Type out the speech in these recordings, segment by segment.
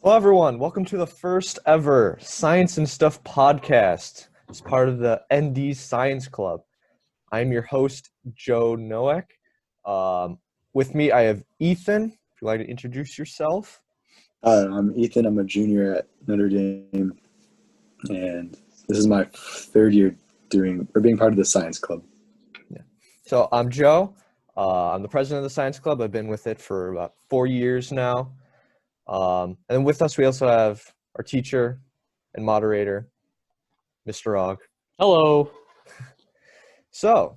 Hello, everyone. Welcome to the first ever Science and Stuff podcast. It's part of the ND Science Club. I'm your host, Joe Noack. With me, I have Ethan. If you'd like to introduce yourself. I'm Ethan. I'm a junior at Notre Dame, and this is my third year being part of the science club. Yeah. So I'm Joe. I'm the president of the Science Club. I've been with it for about 4 years now. And with us, we also have our teacher and moderator, Mr. Og. Hello. So,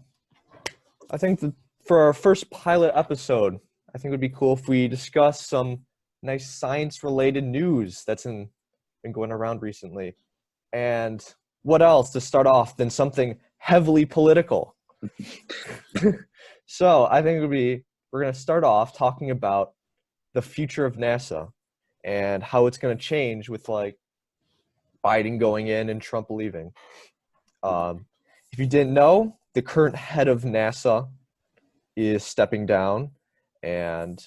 I think that for our first pilot episode, I think it would be cool if we discuss some nice science-related news that's been going around recently. And what else to start off than something heavily political? So, I think we're going to start off talking about the future of NASA and how it's going to change with like Biden going in and Trump leaving. If you didn't know, the current head of NASA is stepping down, and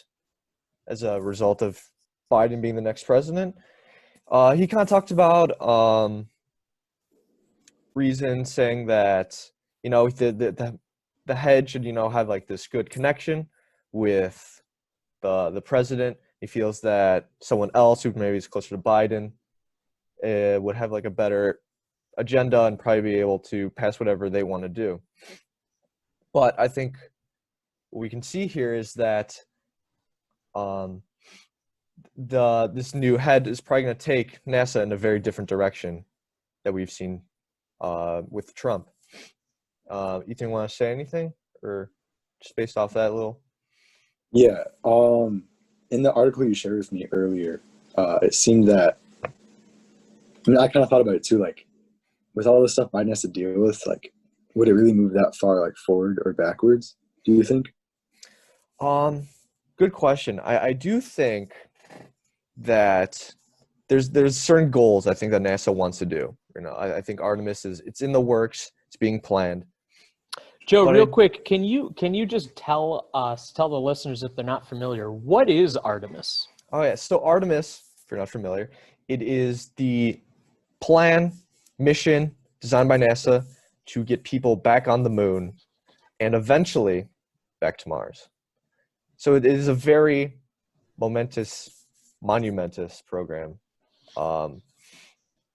as a result of Biden being the next president, he kind of talked about reasons, saying that the head should have like this good connection with the president. He feels that someone else who maybe is closer to Biden would have like a better agenda and probably be able to pass whatever they want to do. But I think what we can see here is that this new head is probably going to take NASA in a very different direction that we've seen with Trump. Ethan, want to say anything, or just based off that little? Yeah. In the article you shared with me earlier, it seemed that, I kind of thought about it too, like, with all the stuff Biden has to deal with, like, would it really move that far, like, forward or backwards, do you think? Good question. I do think that there's certain goals I think that NASA wants to do. I think Artemis it's in the works. It's being planned. Joe, real quick, can you just tell the listeners, if they're not familiar, what is Artemis? Oh yeah, so Artemis, if you're not familiar, it is the mission designed by NASA to get people back on the moon and eventually back to Mars. So it is a very monumentous program.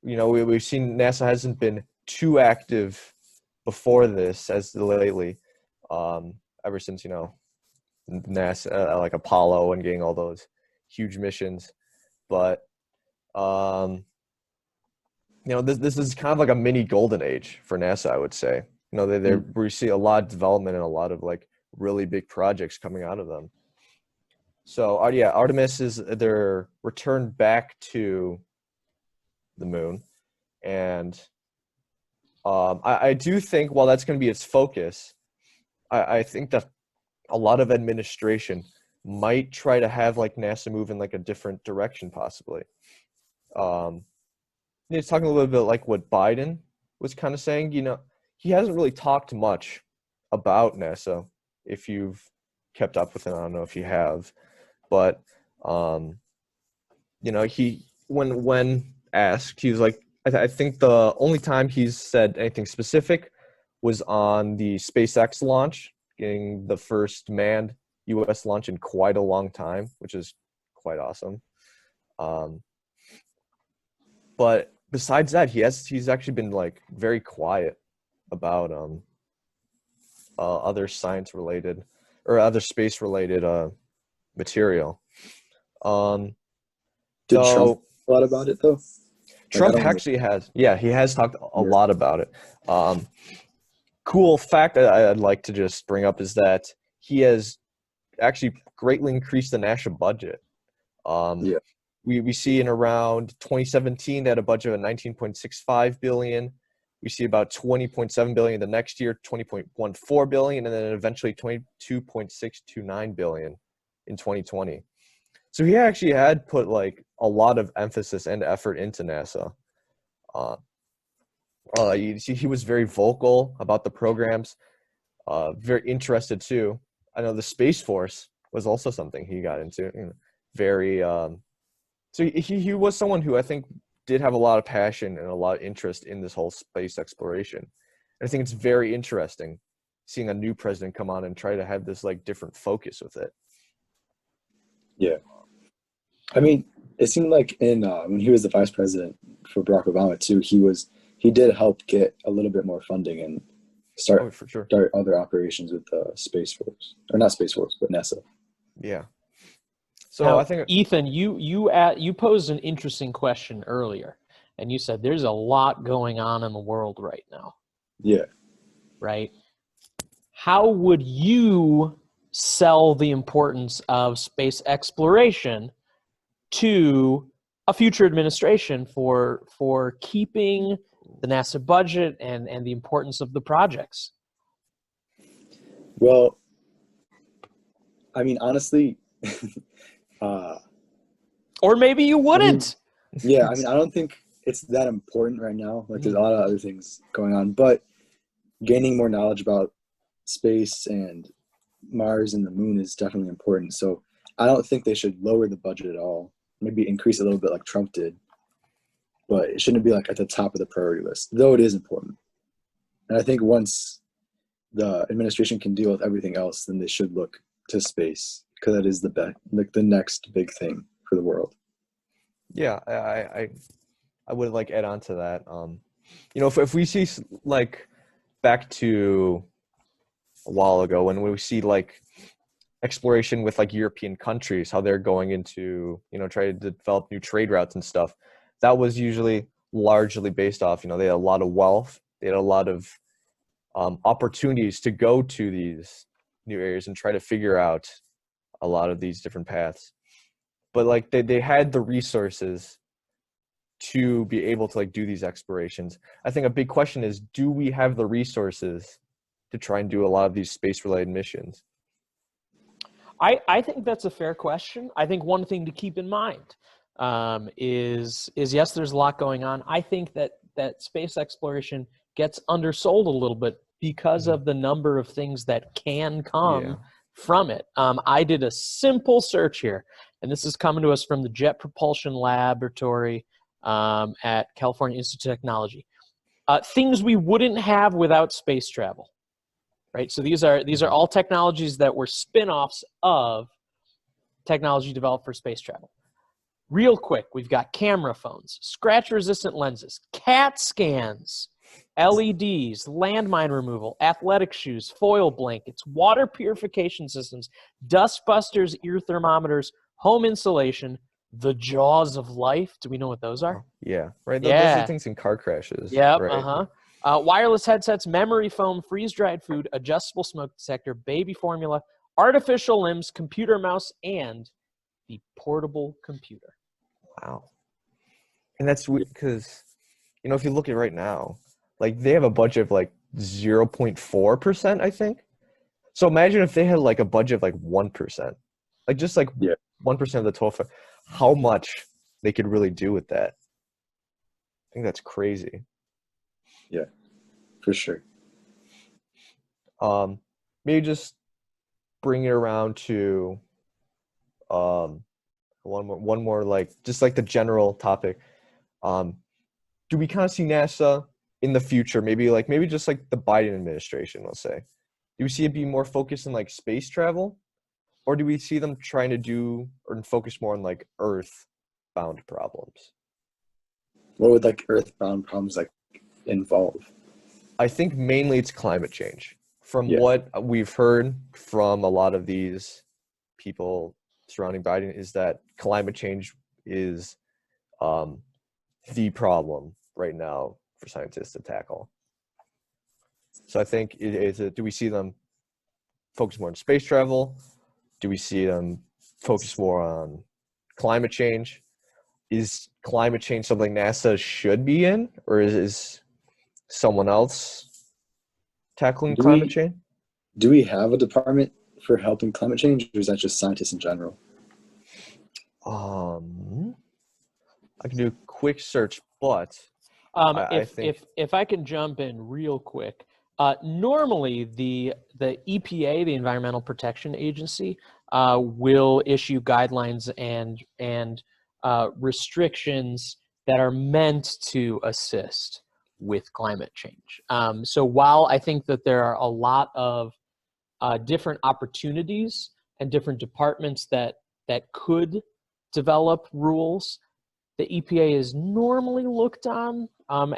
We've seen NASA hasn't been too active before this as lately, ever since NASA, like Apollo and getting all those huge missions. But this is kind of like a mini golden age for NASA, I would say. We see a lot of development and a lot of like really big projects coming out of them. So Artemis is their return back to the moon, and I do think while that's going to be its focus, I think that a lot of administration might try to have like NASA move in like a different direction, possibly. It's talking a little bit like what Biden was kind of saying. He hasn't really talked much about NASA. If you've kept up with it, I don't know if you have, but he when asked, he was like, I think the only time he's said anything specific was on the SpaceX launch, getting the first manned U.S. launch in quite a long time, which is quite awesome. But besides that, he's actually been like very quiet about other science related or other space related material. Did Trump talk a lot about it though? Trump actually has. Yeah, he has talked a lot about it. Cool fact that I'd like to just bring up is that he has actually greatly increased the national budget. We see in around 2017 they had a budget of $19.65 billion. We see about $20.7 billion the next year, $20.14 billion, and then eventually $22.629 billion in 2020. So he actually had put like a lot of emphasis and effort into NASA. You see, he was very vocal about the programs, very interested too. I know the Space Force was also something he got into. Very So he was someone who I think did have a lot of passion and a lot of interest in this whole space exploration. And I think it's very interesting seeing a new president come on and try to have this like different focus with it. Yeah. I mean, it seemed like in when he was the vice president for Barack Obama too, he did help get a little bit more funding and start for sure. start other operations with the Space Force, or not Space Force, but NASA. Yeah. So now, I think Ethan, you posed an interesting question earlier, and you said there's a lot going on in the world right now. Yeah. Right? How would you sell the importance of space exploration to a future administration for keeping the NASA budget and the importance of the projects? Well, I mean, honestly, or maybe you wouldn't. Yeah, I mean, I don't think it's that important right now. Like, there's a lot of other things going on, but gaining more knowledge about space and Mars and the moon is definitely important. So I don't think they should lower the budget at all. Maybe increase a little bit like Trump did, but it shouldn't be like at the top of the priority list, though it is important. And I think once the administration can deal with everything else, then they should look to space, because that is the next big thing for the world. Yeah, I would like add on to that. You know, if we see like back to a while ago when we see like exploration with like European countries, how they're going into, you know, trying to develop new trade routes and stuff, that was usually largely based off, you know, they had a lot of wealth, they had a lot of opportunities to go to these new areas and try to figure out a lot of these different paths. But like they had the resources to be able to like do these explorations. I think a big question is, do we have the resources to try and do a lot of these space related missions? I think that's a fair question. I think one thing to keep in mind is yes, there's a lot going on. I think that space exploration gets undersold a little bit because of the number of things that can come from it. I did a simple search here, and this is coming to us from the Jet Propulsion Laboratory at California Institute of Technology. Things we wouldn't have without space travel. Right, so these are all technologies that were spin-offs of technology developed for space travel. Real quick, we've got camera phones, scratch-resistant lenses, CAT scans, LEDs, landmine removal, athletic shoes, foil blankets, water purification systems, dust busters, ear thermometers, home insulation, the jaws of life. Do we know what those are? Yeah, right. Yeah. Those are things in car crashes. Yep, right. Wireless headsets, memory foam, freeze-dried food, adjustable smoke detector, baby formula, artificial limbs, computer mouse, and the portable computer. Wow. And that's weird because, you know, if you look at it right now, like they have a budget of like 0.4%, I think. So imagine if they had like a budget of like 1%, like just like 1% of the total, how much they could really do with that. I think that's crazy. Yeah, for sure. Maybe just bring it around to one more like just like the general topic. Do we kind of see NASA in the future, maybe just like the Biden administration, let's say? Do we see it be more focused on like space travel, or do we see them trying to do or focus more on like Earth-bound problems? What would like Earth-bound problems like involve? I think mainly it's climate change. From what we've heard from a lot of these people surrounding Biden is that climate change is the problem right now for scientists to tackle. So I think do we see them focus more on space travel? Do we see them focus more on climate change? Is climate change something NASA should be in, or is someone else tackling climate change? Do we have a department for helping climate change, or is that just scientists in general? I can do a quick search, but I think if I can jump in real quick, normally the EPA, the Environmental Protection Agency, will issue guidelines and restrictions that are meant to assist with climate change. So while I think that there are a lot of different opportunities and different departments that could develop rules, the EPA is normally looked on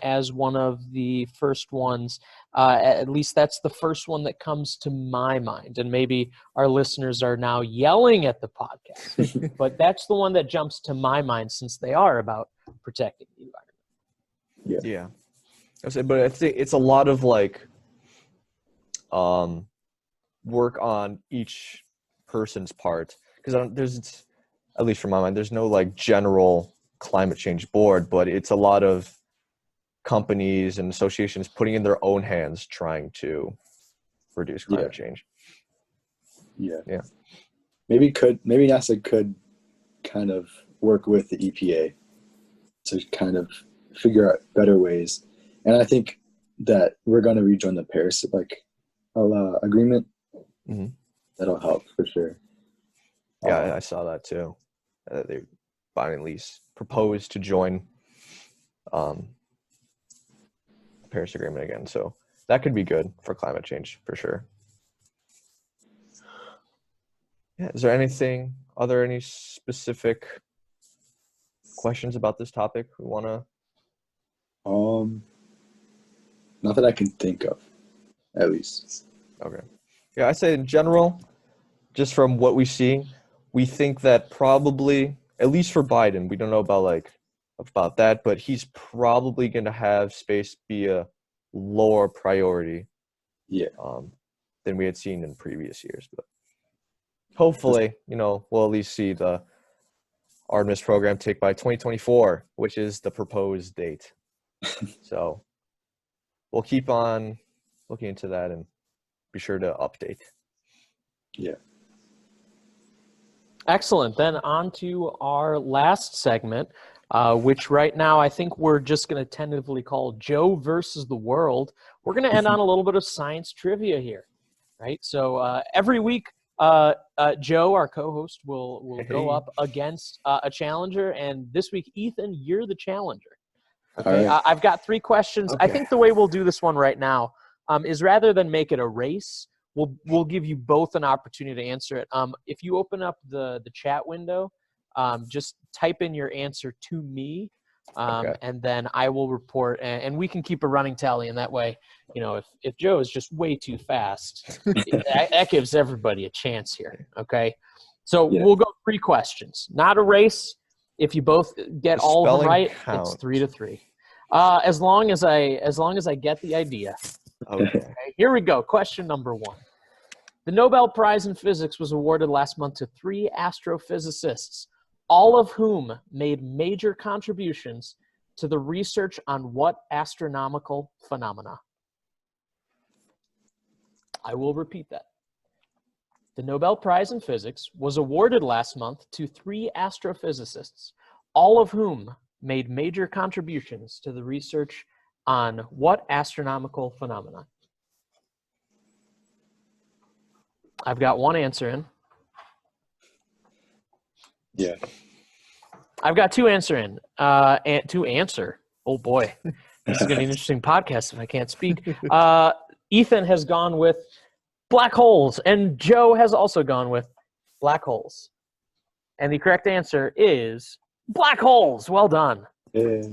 as one of the first ones. At least that's the first one that comes to my mind. And maybe our listeners are now yelling at the podcast, but that's the one that jumps to my mind since they are about protecting the environment. Yeah. But I think it's a lot of like work on each person's part, because there's, at least from my mind, there's no like general climate change board, but it's a lot of companies and associations putting in their own hands trying to reduce climate change. Yeah. Maybe NASA could kind of work with the EPA to kind of figure out better ways. And I think that we're going to rejoin the Paris agreement. Mm-hmm. That'll help for sure. Yeah, I saw that too. They Biden at least proposed to join the Paris Agreement again. So that could be good for climate change for sure. Yeah. Is there any specific questions about this topic we want to? Not that I can think of, at least. Okay. Yeah, I say in general, just from what we see, we think that probably, at least for Biden, we don't know about that, but he's probably going to have space be a lower priority than we had seen in previous years. But hopefully, we'll at least see the Artemis program take by 2024, which is the proposed date. So we'll keep on looking into that and be sure to update. Yeah. Excellent. Then on to our last segment, which right now I think we're just going to tentatively call Joe versus the world. We're going to end on a little bit of science trivia here, right? So every week, Joe, our co-host, will go up against a challenger, and this week, Ethan, you're the challenger. Okay, right. I've got 3 questions. Okay. I think the way we'll do this one right now is rather than make it a race, we'll give you both an opportunity to answer it. If you open up the chat window, just type in your answer to me, and then I will report, and we can keep a running tally. And that way, if Joe is just way too fast, that gives everybody a chance here. Okay, so we'll go 3 questions, not a race. If you both get all of them right, counts. it's 3-3. As long as I get the idea. Okay. Here we go. Question number 1. The Nobel Prize in Physics was awarded last month to 3 astrophysicists, all of whom made major contributions to the research on what astronomical phenomena? I will repeat that. The Nobel Prize in Physics was awarded last month to 3 astrophysicists, all of whom made major contributions to the research on what astronomical phenomena? I've got 1 answer in. Yeah. I've got 2 answer in. And 2 answer. Oh boy, this is going to be an interesting podcast if I can't speak. Ethan has gone with black holes, and Joe has also gone with black holes. And the correct answer is black holes. Well done.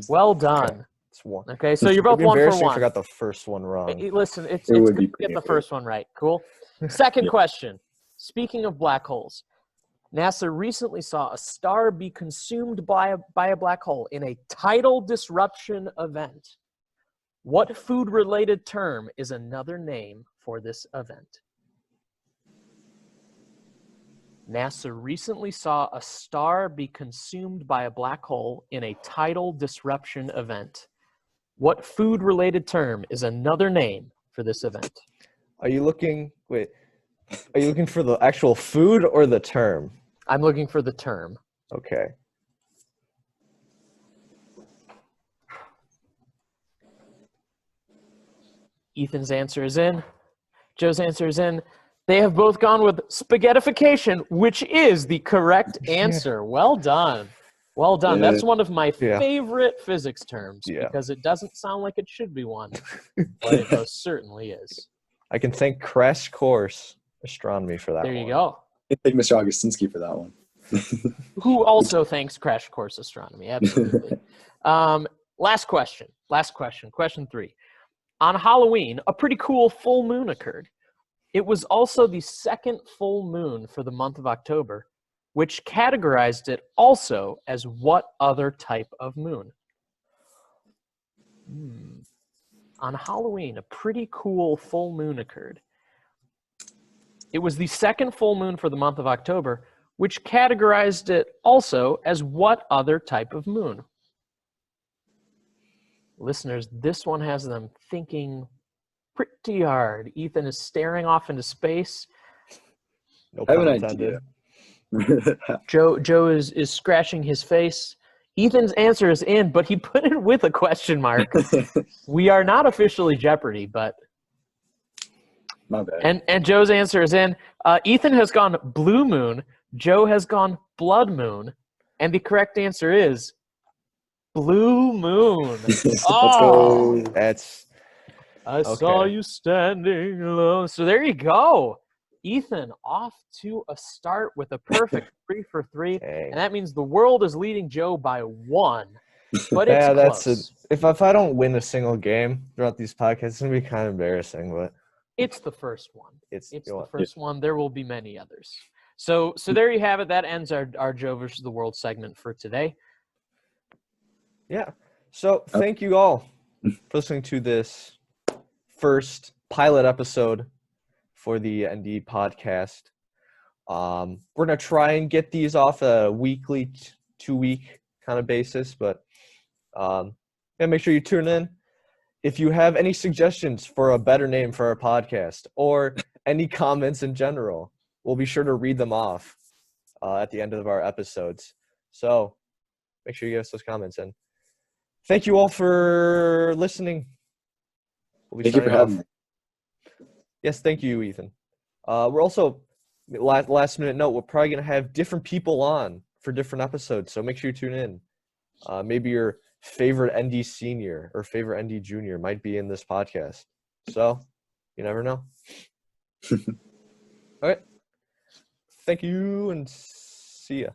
Well done. Okay. It's 1. Okay, so you're both 1 for 1. I forgot the first one wrong. Hey, listen, it's good to get the first one right. Cool. Second question. Speaking of black holes, NASA recently saw a star be consumed by a black hole in a tidal disruption event. What food-related term is another name for this event? NASA recently saw a star be consumed by a black hole in a tidal disruption event. What food-related term is another name for this event? Are you looking for the actual food or the term? I'm looking for the term. Okay. Ethan's answer is in. Joe's answer is in. They have both gone with spaghettification, which is the correct answer. Well done. Well done. Yeah. That's one of my Yeah. favorite physics terms Yeah. because it doesn't sound like it should be one, but it most certainly is. I can thank Crash Course Astronomy for that There one. you go. I thank Mr. Augustinski for that one. Who also thanks Crash Course Astronomy. Absolutely. Last question. Question 3. On Halloween, a pretty cool full moon occurred. It was also the second full moon for the month of October, which categorized it also as what other type of moon? On Halloween, a pretty cool full moon occurred. It was the second full moon for the month of October, which categorized it also as what other type of moon? Listeners, this one has them thinking pretty hard. Ethan is staring off into space. No I have pun an intended. idea. Joe is scratching his face. Ethan's answer is in, but he put it with a question mark. We are not officially Jeopardy, but My bad. and Joe's answer is in. Ethan has gone blue moon. Joe has gone blood moon, and the correct answer is blue moon. Let's Oh, go. That's I saw Okay. you standing alone. So there you go. Ethan off to a start with a perfect 3 for 3. dang. And that means the world is leading Joe by 1. But it's Yeah, close. that's if I don't win a single game throughout these podcasts, it's gonna be kind of embarrassing, but It's the first one. it's It's you know the what? first one. There will be many others. So there you have it. That ends our Joe versus the World segment for today. Yeah. So thank you all for listening to this first pilot episode for the ND podcast. We're gonna try and get these off a weekly, 2-week kind of basis, but yeah, make sure you tune in. If you have any suggestions for a better name for our podcast or any comments in general, we'll be sure to read them off at the end of our episodes. So make sure you give us those comments. And thank you all for listening. We'll be Thank you for signing having off. me. Yes, thank you, Ethan. We're also, last minute note, we're probably going to have different people on for different episodes. So make sure you tune in. Maybe your favorite ND senior or favorite ND junior might be in this podcast. So you never know. All right. Thank you and see ya.